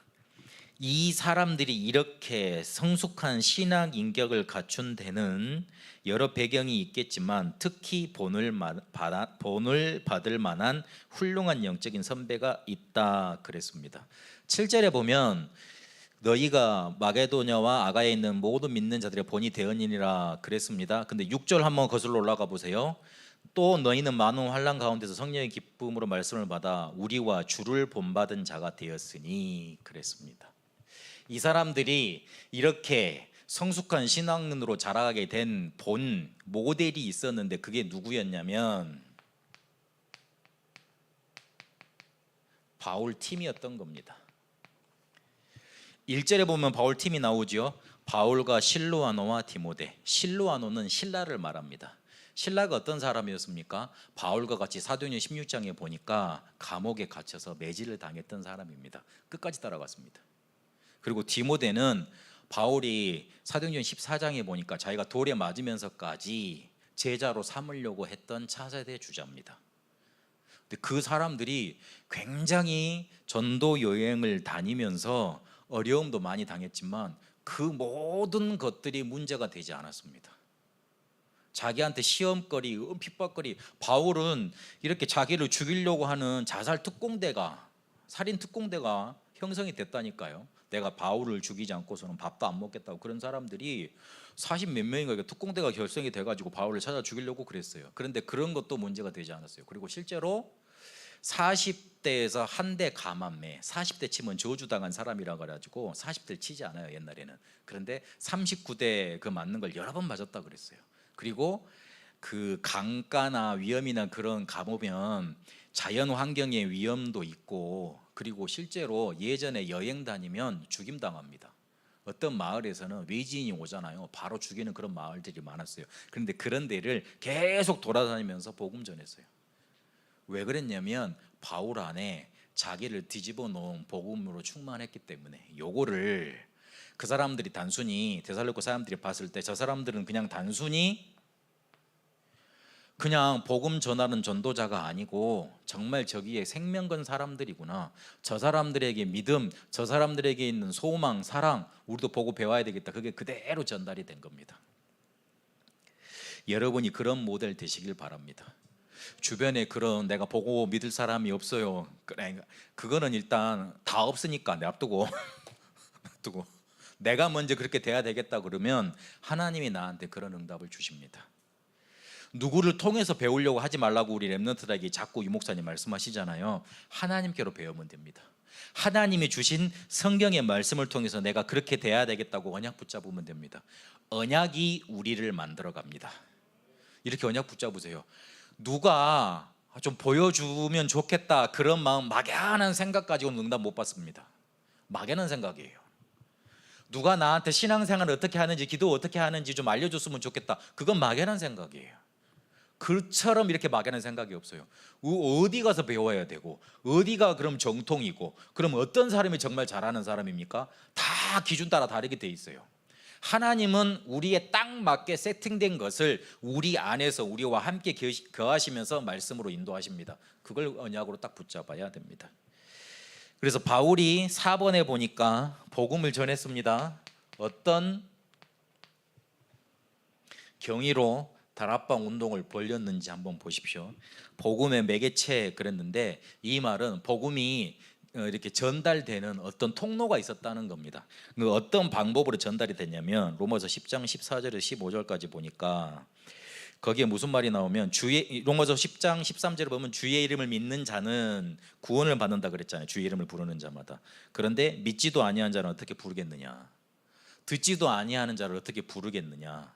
이 사람들이 이렇게 성숙한 신앙 인격을 갖춘 데는 여러 배경이 있겠지만 특히 본을 받을 만한 훌륭한 영적인 선배가 있다 그랬습니다. 7절에 보면 너희가 마게도냐와 아가야에 있는 모든 믿는 자들의 본이 되었느니라 그랬습니다. 근데 6절 한번 거슬러 올라가 보세요. 또 너희는 많은 환난 가운데서 성령의 기쁨으로 말씀을 받아 우리와 주를 본받은 자가 되었으니 그랬습니다. 이 사람들이 이렇게 성숙한 신앙인으로 자라게 된 본 모델이 있었는데 그게 누구였냐면 바울 팀이었던 겁니다. 1절에 보면 바울 팀이 나오죠. 바울과 실로아노와 디모데. 실로아노는 신라를 말합니다. 신라가 어떤 사람이었습니까? 바울과 같이 사도행전 16장에 보니까 감옥에 갇혀서 매질을 당했던 사람입니다. 끝까지 따라갔습니다. 그리고 디모데는 바울이 사도행전 14장에 보니까 자기가 돌에 맞으면서까지 제자로 삼으려고 했던 차세대 주자입니다. 근데 그 사람들이 굉장히 전도 여행을 다니면서 어려움도 많이 당했지만 그 모든 것들이 문제가 되지 않았습니다. 자기한테 시험거리, 핍박거리, 바울은 이렇게 자기를 죽이려고 하는 자살 특공대가, 살인 특공대가 형성이 됐다니까요. 내가 바울을 죽이지 않고서는 밥도 안 먹겠다고 그런 사람들이 40 몇 명인가 특공대가 결성이 돼가지고 바울을 찾아 죽이려고 그랬어요. 그런데 그런 것도 문제가 되지 않았어요. 그리고 실제로 40대에서 한 대 감암에 40대 치면 저주당한 사람이라 그래가지고 40대를 치지 않아요 옛날에는. 그런데 39대 그 맞는 걸 여러 번 맞았다 그랬어요. 그리고 그 강가나 위험이나 그런 가보면 자연 환경의 위험도 있고, 그리고 실제로 예전에 여행 다니면 죽임 당합니다. 어떤 마을에서는 외지인이 오잖아요. 바로 죽이는 그런 마을들이 많았어요. 그런데 그런 데를 계속 돌아다니면서 복음 전했어요. 왜 그랬냐면 바울 안에 자기를 뒤집어 놓은 복음으로 충만했기 때문에. 요거를 그 사람들이 단순히 데살로니가 사람들이 봤을 때 저 사람들은 그냥 단순히 그냥 복음 전하는 전도자가 아니고 정말 저기에 생명 건 사람들이구나. 저 사람들에게 믿음, 저 사람들에게 있는 소망, 사랑, 우리도 보고 배워야 되겠다. 그게 그대로 전달이 된 겁니다. 여러분이 그런 모델 되시길 바랍니다. 주변에 그런 내가 보고 믿을 사람이 없어요. 그래, 그거는 일단 다 없으니까 냅두고 냅두고 내가 먼저 그렇게 돼야 되겠다 그러면 하나님이 나한테 그런 응답을 주십니다. 누구를 통해서 배우려고 하지 말라고 우리 랩런트들에게 자꾸 이 목사님 말씀하시잖아요. 하나님께로 배우면 됩니다. 하나님이 주신 성경의 말씀을 통해서 내가 그렇게 돼야 되겠다고 언약 붙잡으면 됩니다. 언약이 우리를 만들어 갑니다. 이렇게 언약 붙잡으세요. 누가 좀 보여주면 좋겠다 그런 마음, 막연한 생각 가지고는 응답 못 받습니다. 막연한 생각이에요. 누가 나한테 신앙생활을 어떻게 하는지, 기도 어떻게 하는지 좀 알려줬으면 좋겠다, 그건 막연한 생각이에요. 그처럼 이렇게 막연한 생각이 없어요. 어디 가서 배워야 되고, 어디가 그럼 정통이고, 그럼 어떤 사람이 정말 잘하는 사람입니까? 다 기준 따라 다르게 돼 있어요. 하나님은 우리에 딱 맞게 세팅된 것을 우리 안에서 우리와 함께 거하시면서 말씀으로 인도하십니다. 그걸 언약으로 딱 붙잡아야 됩니다. 그래서 바울이 4번에 보니까 복음을 전했습니다. 어떤 경위로 다락방 운동을 벌였는지 한번 보십시오. 복음의 매개체 그랬는데 이 말은 복음이 이렇게 전달되는 어떤 통로가 있었다는 겁니다. 그 어떤 방법으로 전달이 됐냐면 로마서 10장 14절에서 15절까지 보니까 거기에 무슨 말이 나오면 로마서 10장 13절에 보면 주의 이름을 믿는 자는 구원을 받는다 그랬잖아요. 주의 이름을 부르는 자마다. 그런데 믿지도 아니한 자는 어떻게 부르겠느냐, 듣지도 아니하는 자를 어떻게 부르겠느냐,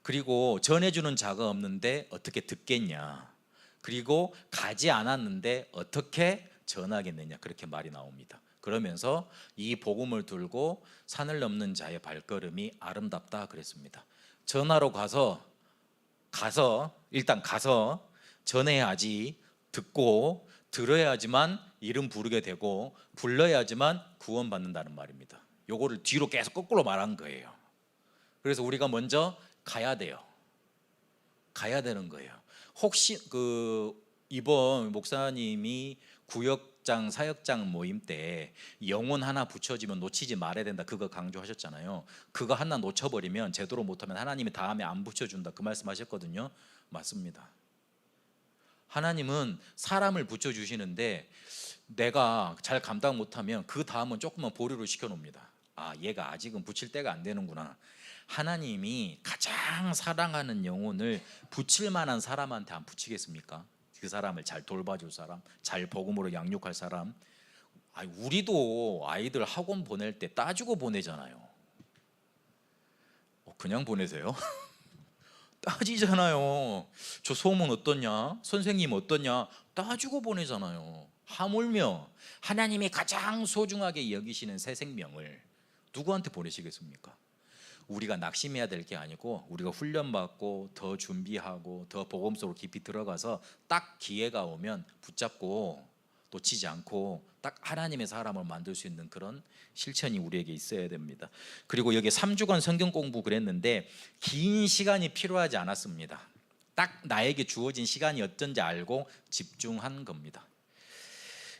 그리고 전해주는 자가 없는데 어떻게 듣겠냐, 그리고 가지 않았는데 어떻게 전하겠느냐, 그렇게 말이 나옵니다. 그러면서 이 복음을 들고 산을 넘는 자의 발걸음이 아름답다 그랬습니다. 전하러 일단 가서 전해야지, 듣고 들어야지만 이름 부르게 되고 불러야지만 구원받는다는 말입니다. 요거를 뒤로 계속 거꾸로 말한 거예요. 그래서 우리가 먼저 가야 돼요. 가야 되는 거예요. 혹시 이번 목사님이 구역장 사역장 모임 때 영혼 하나 붙여지면 놓치지 말아야 된다, 그거 강조하셨잖아요. 그거 하나 놓쳐버리면 제대로 못하면 하나님이 다음에 안 붙여준다, 그 말씀하셨거든요. 맞습니다. 하나님은 사람을 붙여주시는데 내가 잘 감당 못하면 그 다음은 조금만 보류를 시켜놓습니다. 아, 얘가 아직은 붙일 때가 안 되는구나. 하나님이 가장 사랑하는 영혼을 붙일 만한 사람한테 안 붙이겠습니까? 그 사람을 잘 돌봐줄 사람, 잘 복음으로 양육할 사람. 우리도 아이들 학원 보낼 때 따지고 보내잖아요. 그냥 보내세요? 따지잖아요. 저 소문 어떠냐? 선생님 어떠냐? 따지고 보내잖아요. 하물며 하나님이 가장 소중하게 여기시는 새 생명을 누구한테 보내시겠습니까? 우리가 낙심해야 될 게 아니고 우리가 훈련받고 더 준비하고 더 복음 속으로 깊이 들어가서 딱 기회가 오면 붙잡고 놓치지 않고 딱 하나님의 사람을 만들 수 있는 그런 실천이 우리에게 있어야 됩니다. 그리고 여기 3주간 성경 공부 그랬는데 긴 시간이 필요하지 않았습니다. 딱 나에게 주어진 시간이 어떤지 알고 집중한 겁니다.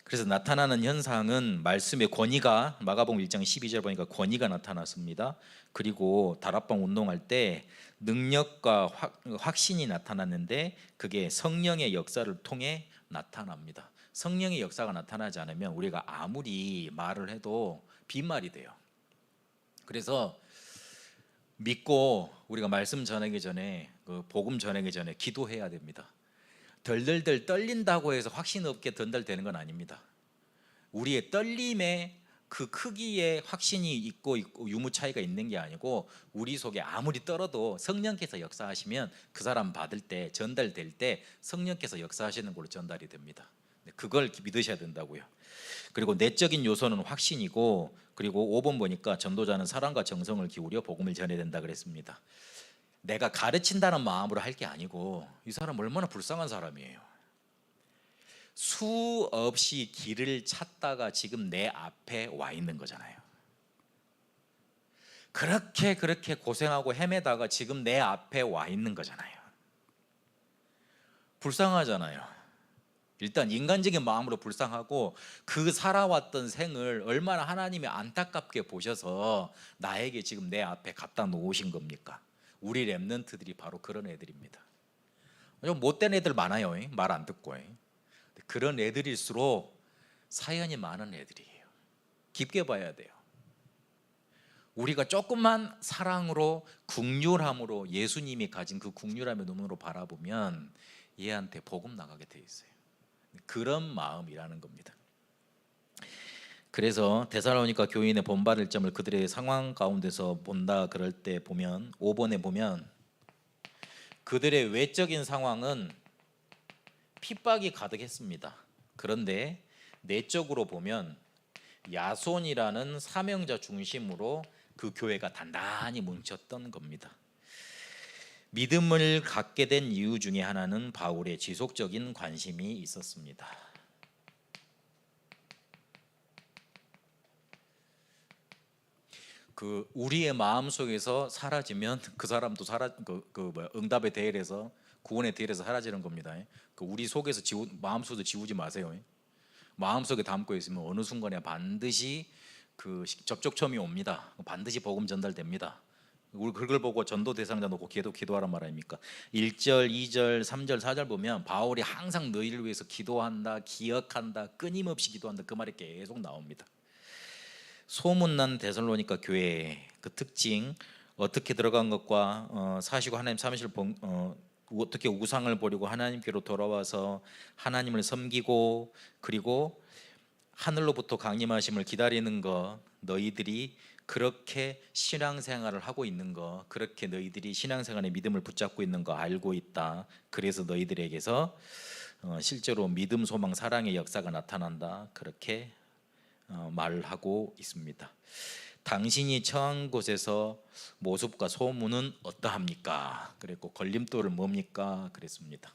그래서 나타나는 현상은 말씀의 권위가, 마가복음 1장 12절 보니까 권위가 나타났습니다. 그리고 다락방 운동할 때 능력과 확신이 나타났는데 그게 성령의 역사를 통해 나타납니다. 성령의 역사가 나타나지 않으면 우리가 아무리 말을 해도 빈말이 돼요. 그래서 믿고 우리가 말씀 전하기 전에, 그 복음 전하기 전에 기도해야 됩니다. 덜덜덜 떨린다고 해서 확신 없게 던달되는 건 아닙니다. 우리의 떨림에 그 크기에 확신이 있고 유무 차이가 있는 게 아니고, 우리 속에 아무리 떨어도 성령께서 역사하시면 그 사람 받을 때, 전달될 때 성령께서 역사하시는 걸로 전달이 됩니다. 그걸 믿으셔야 된다고요. 그리고 내적인 요소는 확신이고, 그리고 5번 보니까 전도자는 사랑과 정성을 기울여 복음을 전해야 된다 그랬습니다. 내가 가르친다는 마음으로 할 게 아니고, 이 사람 얼마나 불쌍한 사람이에요. 수없이 길을 찾다가 지금 내 앞에 와 있는 거잖아요. 그렇게 고생하고 헤매다가 지금 내 앞에 와 있는 거잖아요. 불쌍하잖아요. 일단 인간적인 마음으로 불쌍하고, 그 살아왔던 생을 얼마나 하나님이 안타깝게 보셔서 나에게 지금 내 앞에 갖다 놓으신 겁니까? 우리 랩런트들이 바로 그런 애들입니다. 좀 못된 애들 많아요. 말 안 듣고. 그런 애들일수록 사연이 많은 애들이에요. 깊게 봐야 돼요. 우리가 조금만 사랑으로, 긍휼함으로, 예수님이 가진 그 긍휼함의 눈으로 바라보면 얘한테 복음 나가게 돼 있어요. 그런 마음이라는 겁니다. 그래서 데살로니가 교인의 본받을 점을 그들의 상황 가운데서 본다 그럴 때 보면, 5번에 보면 그들의 외적인 상황은 핍박이 가득했습니다. 그런데 내적으로 보면 야손이라는 사명자 중심으로 그 교회가 단단히 뭉쳤던 겁니다. 믿음을 갖게 된 이유 중에 하나는 바울의 지속적인 관심이 있었습니다. 그 우리의 마음 속에서 사라지면 그 사람도 응답의 대열에서, 구원의 대열에서 사라지는 겁니다. 그 우리 속에서 마음속에서 지우지 마세요. 마음속에 담고 있으면 어느 순간에 반드시 그 접촉점이 옵니다. 반드시 복음 전달됩니다. 우리 그걸 보고 전도 대상자 놓고 기도하란 말 아닙니까? 1절, 2절, 3절, 4절 보면 바울이 항상 너희를 위해서 기도한다, 기억한다, 끊임없이 기도한다, 그 말이 계속 나옵니다. 소문난 데살로니가 교회의 그 특징, 어떻게 들어간 것과 사시고 하나님 삼위실 어떻게 우상을 버리고 하나님께로 돌아와서 하나님을 섬기고, 그리고 하늘로부터 강림하심을 기다리는 것, 너희들이 그렇게 신앙생활을 하고 있는 거, 그렇게 너희들이 신앙생활의 믿음을 붙잡고 있는 거 알고 있다. 그래서 너희들에게서 실제로 믿음, 소망, 사랑의 역사가 나타난다. 그렇게 말을 하고 있습니다. 당신이 처한 곳에서 모습과 소문은 어떠합니까? 그랬고, 걸림돌은 뭡니까? 그랬습니다.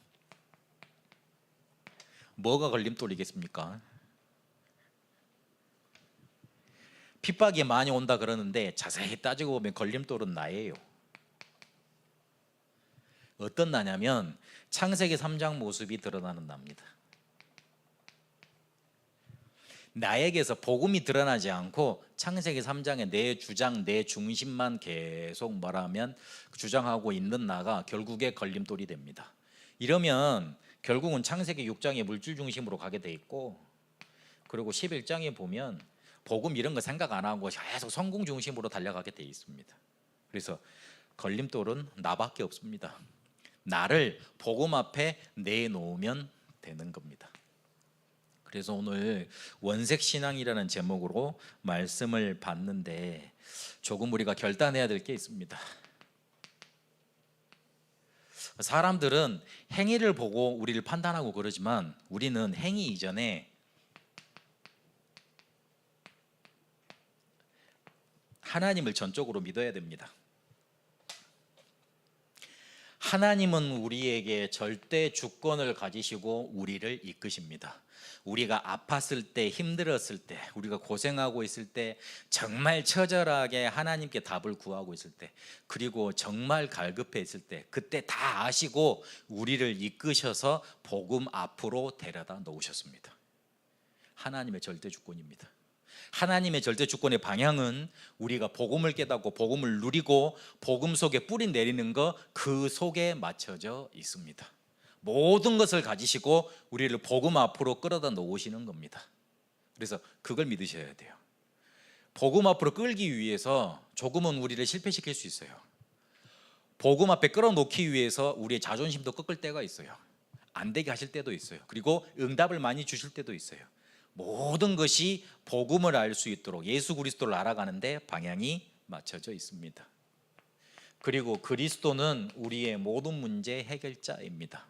뭐가 걸림돌이겠습니까? 핍박이 많이 온다 그러는데 자세히 따지고 보면 걸림돌은 나예요. 어떤 나냐면 창세기 3장 모습이 드러나는 나입니다. 나에게서 복음이 드러나지 않고 창세기 3장에 내 주장, 내 중심만 계속 말하면 주장하고 있는 나가 결국에 걸림돌이 됩니다. 이러면 결국은 창세기 6장의 물질 중심으로 가게 돼 있고, 그리고 11장에 보면 복음 이런 거 생각 안 하고 계속 성공 중심으로 달려가게 돼 있습니다. 그래서 걸림돌은 나밖에 없습니다. 나를 복음 앞에 내놓으면 되는 겁니다. 그래서 오늘 원색신앙이라는 제목으로 말씀을 봤는데, 조금 우리가 결단해야 될 게 있습니다. 사람들은 행위를 보고 우리를 판단하고 그러지만, 우리는 행위 이전에 하나님을 전적으로 믿어야 됩니다. 하나님은 우리에게 절대 주권을 가지시고 우리를 이끄십니다. 우리가 아팠을 때, 힘들었을 때, 우리가 고생하고 있을 때, 정말 처절하게 하나님께 답을 구하고 있을 때, 그리고 정말 갈급해 있을 때, 그때 다 아시고 우리를 이끄셔서 복음 앞으로 데려다 놓으셨습니다. 하나님의 절대 주권입니다. 하나님의 절대 주권의 방향은 우리가 복음을 깨닫고 복음을 누리고 복음 속에 뿌리 내리는 거, 그 속에 맞춰져 있습니다. 모든 것을 가지시고 우리를 복음 앞으로 끌어다 놓으시는 겁니다. 그래서 그걸 믿으셔야 돼요. 복음 앞으로 끌기 위해서 조금은 우리를 실패시킬 수 있어요. 복음 앞에 끌어놓기 위해서 우리의 자존심도 꺾을 때가 있어요. 안 되게 하실 때도 있어요. 그리고 응답을 많이 주실 때도 있어요. 모든 것이 복음을 알 수 있도록 예수 그리스도를 알아가는데 방향이 맞춰져 있습니다. 그리고 그리스도는 우리의 모든 문제 해결자입니다.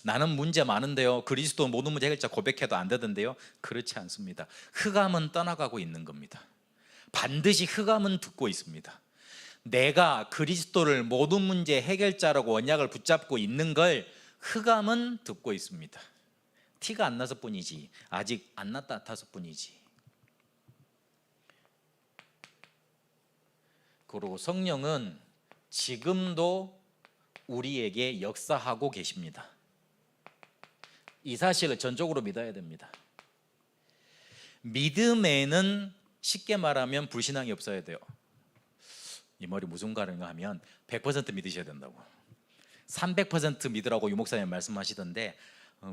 나는 문제 많은데요, 그리스도 모든 문제 해결자 고백해도 안 되던데요? 그렇지 않습니다. 흑암은 떠나가고 있는 겁니다. 반드시 흑암은 듣고 있습니다. 내가 그리스도를 모든 문제 해결자라고 언약을 붙잡고 있는 걸 흑암은 듣고 있습니다. 티가 안 나서 뿐이지, 아직 안 나타나서 뿐이지. 그리고 성령은 지금도 우리에게 역사하고 계십니다. 이 사실을 전적으로 믿어야 됩니다. 믿음에는 쉽게 말하면 불신앙이 없어야 돼요. 이 말이 무슨 말인가 하면 100% 믿으셔야 된다고. 300% 믿으라고 유 목사님 말씀하시던데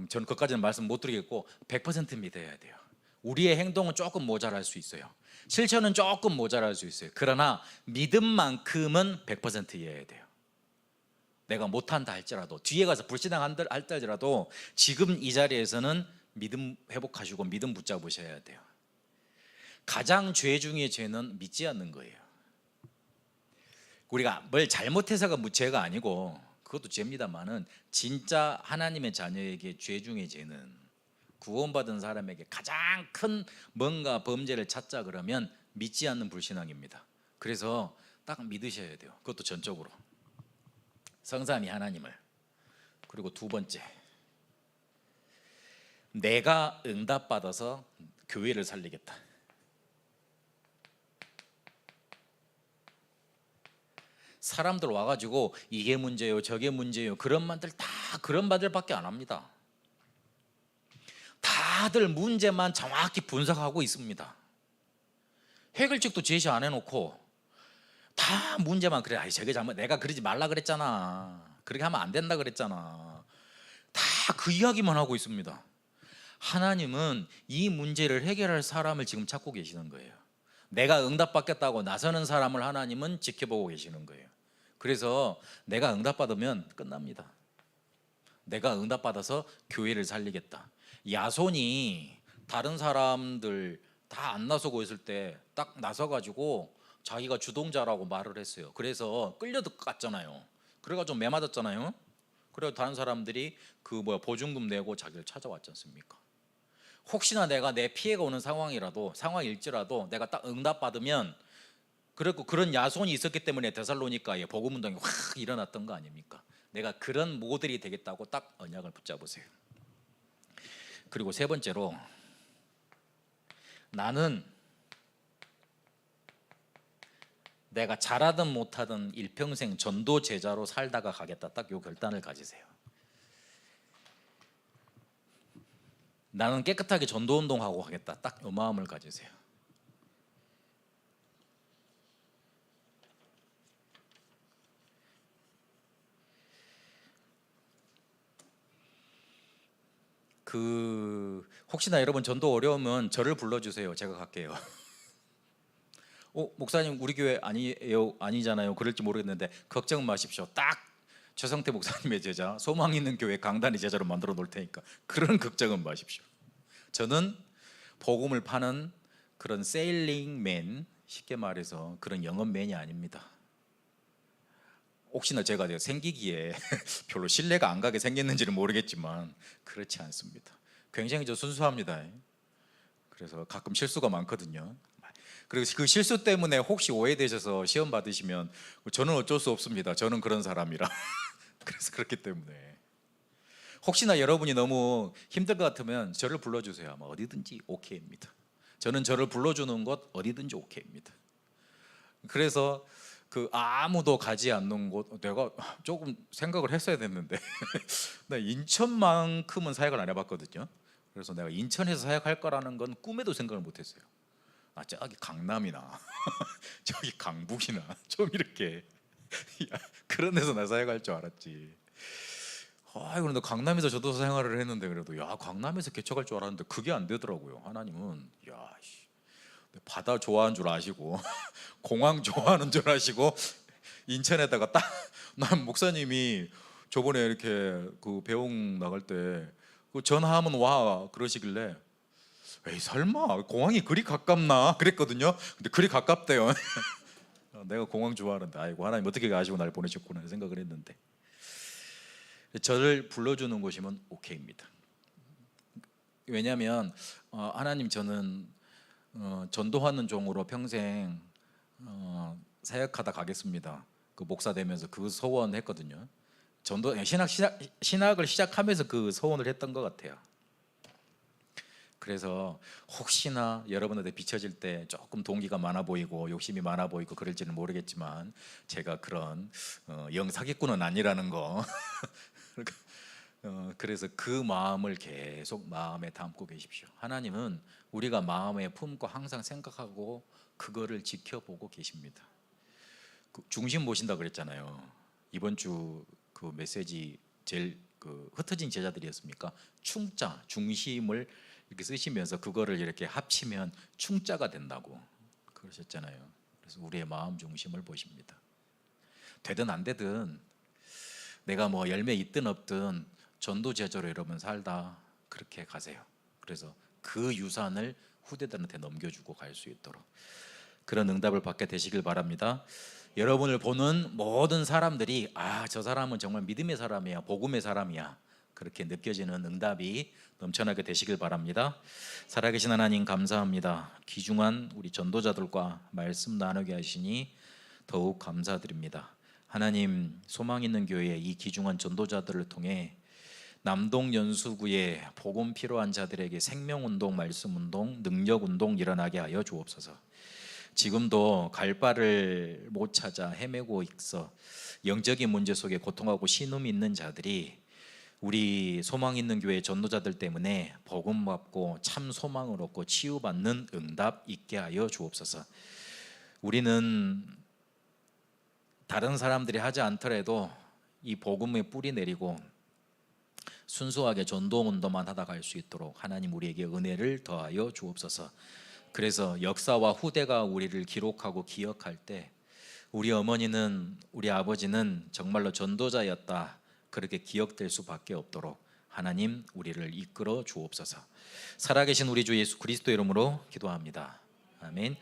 저는 그것까지는 말씀 못 드리겠고 100% 믿어야 돼요. 우리의 행동은 조금 모자랄 수 있어요. 실천은 조금 모자랄 수 있어요. 그러나 믿음만큼은 100%여야 돼요. 내가 못한다 할지라도, 뒤에 가서 불신앙한다 할지라도 지금 이 자리에서는 믿음 회복하시고 믿음 붙잡으셔야 돼요. 가장 죄 중에 죄는 믿지 않는 거예요. 우리가 뭘 잘못해서가 죄가 아니고, 그것도 죄입니다만은 진짜 하나님의 자녀에게 죄 중에 죄는, 구원받은 사람에게 가장 큰 뭔가 범죄를 찾자 그러면 믿지 않는 불신앙입니다. 그래서 딱 믿으셔야 돼요. 그것도 전적으로 성삼위 하나님을. 그리고 두 번째, 내가 응답받아서 교회를 살리겠다. 사람들 와가지고 이게 문제요 저게 문제요 그런 말들 다 그런 말들밖에 안 합니다. 다들 문제만 정확히 분석하고 있습니다. 해결책도 제시 안 해놓고 다 문제만, 그래 저게 잘못, 내가 그러지 말라 그랬잖아, 그렇게 하면 안 된다 그랬잖아, 다 그 이야기만 하고 있습니다. 하나님은 이 문제를 해결할 사람을 지금 찾고 계시는 거예요. 내가 응답받겠다고 나서는 사람을 하나님은 지켜보고 계시는 거예요. 그래서 내가 응답받으면 끝납니다. 내가 응답받아서 교회를 살리겠다. 야손이 다른 사람들 다 안 나서고 있을 때 딱 나서가지고 자기가 주동자라고 말을 했어요. 그래서 끌려갔잖아요. 그래가지고 매맞았잖아요. 그래서 다른 사람들이 보증금 내고 자기를 찾아왔지 않습니까? 혹시나 내가 내 피해가 오는 상황일지라도 내가 딱 응답받으면, 그리고 그런 야손이 있었기 때문에 데살로니가에 복음운동이 확 일어났던 거 아닙니까? 내가 그런 모델이 되겠다고 딱 언약을 붙잡으세요. 그리고 세 번째로, 나는 내가 잘하든 못하든 일평생 전도 제자로 살다가 가겠다. 딱 요 결단을 가지세요. 나는 깨끗하게 전도 운동하고 가겠다. 딱 요 마음을 가지세요. 혹시나 여러분 전도 어려우면 저를 불러주세요. 제가 갈게요. 목사님 우리 교회 아니잖아요. 그럴지 모르겠는데 걱정 마십시오. 딱 최성태 목사님의 제자, 소망 있는 교회 강단의 제자로 만들어 놓을 테니까 그런 걱정은 마십시오. 저는 복음을 파는 그런 세일링맨, 쉽게 말해서 그런 영업맨이 아닙니다. 혹시나 제가 생기기에 별로 신뢰가 안 가게 생겼는지는 모르겠지만 그렇지 않습니다. 굉장히 순수합니다. 그래서 가끔 실수가 많거든요. 그리고 그 실수 때문에 혹시 오해되셔서 시험 받으시면 저는 어쩔 수 없습니다. 저는 그런 사람이라. 그래서 그렇기 때문에 혹시나 여러분이 너무 힘들 것 같으면 저를 불러주세요. 아마 어디든지 오케이입니다. 저는 저를 불러주는 곳 어디든지 오케이입니다. 그래서 아무도 가지 않는 곳, 내가 조금 생각을 했어야 됐는데 나 인천만큼은 사역을 안 해봤거든요. 그래서 내가 인천에서 사역할 거라는 건 꿈에도 생각을 못했어요. 저기 강남이나 저기 강북이나 좀 이렇게 그런 데서 나 사역할 줄 알았지. 그런데 강남에서 전도사 생활을 했는데 그래도 야 강남에서 개척할 줄 알았는데 그게 안 되더라고요. 하나님은 야 씨, 바다 좋아하는 줄 아시고 공항 좋아하는 줄 아시고 인천에다가 딱 난 목사님이 저번에 이렇게 그 배웅 나갈 때 그 전화하면 와 그러시길래 에이 설마 공항이 그리 가깝나 그랬거든요. 근데 그리 가깝대요. 내가 공항 좋아하는데 아이고 하나님 어떻게 아시고 날 보내셨구나 생각을 했는데 저를 불러주는 곳이면 오케이입니다. 왜냐하면 하나님 저는 전도하는 종으로 평생 사역하다 가겠습니다. 그 목사 되면서 그 소원했거든요. 전도 신학을 시작하면서 그 소원을 했던 것 같아요. 그래서 혹시나 여러분한테 비춰질 때 조금 동기가 많아 보이고 욕심이 많아 보이고 그럴지는 모르겠지만 제가 그런 영사기꾼은 아니라는 거. 그래서 그 마음을 계속 마음에 담고 계십시오. 하나님은 우리가 마음에 품고 항상 생각하고 그거를 지켜보고 계십니다. 그 중심 보신다 그랬잖아요. 이번 주 그 메시지 제일 그 흩어진 제자들이었습니까? 충자 중심을 이렇게 쓰시면서 그거를 이렇게 합치면 충자가 된다고 그러셨잖아요. 그래서 우리의 마음 중심을 보십니다. 되든 안 되든 내가 뭐 열매 있든 없든 전도 제자로 여러분 살다 그렇게 가세요. 그래서 그 유산을 후대들한테 넘겨주고 갈 수 있도록 그런 응답을 받게 되시길 바랍니다. 여러분을 보는 모든 사람들이 저 사람은 정말 믿음의 사람이야, 복음의 사람이야 그렇게 느껴지는 응답이 넘쳐나게 되시길 바랍니다. 살아계신 하나님 감사합니다. 귀중한 우리 전도자들과 말씀 나누게 하시니 더욱 감사드립니다. 하나님 소망 있는 교회 이 귀중한 전도자들을 통해 남동 연수구에 복음 필요한 자들에게 생명운동, 말씀운동, 능력운동 일어나게 하여 주옵소서. 지금도 갈 바를 못 찾아 헤매고 있어 영적인 문제 속에 고통하고 신음이 있는 자들이 우리 소망 있는 교회 전도자들 때문에 복음 받고 참 소망을 얻고 치유받는 응답 있게 하여 주옵소서. 우리는 다른 사람들이 하지 않더라도 이 복음의 뿌리 내리고 순수하게 전도 운동만 하다 갈 수 있도록 하나님 우리에게 은혜를 더하여 주옵소서. 그래서 역사와 후대가 우리를 기록하고 기억할 때 우리 어머니는 우리 아버지는 정말로 전도자였다 그렇게 기억될 수밖에 없도록 하나님 우리를 이끌어 주옵소서. 살아계신 우리 주 예수 그리스도 이름으로 기도합니다. 아멘.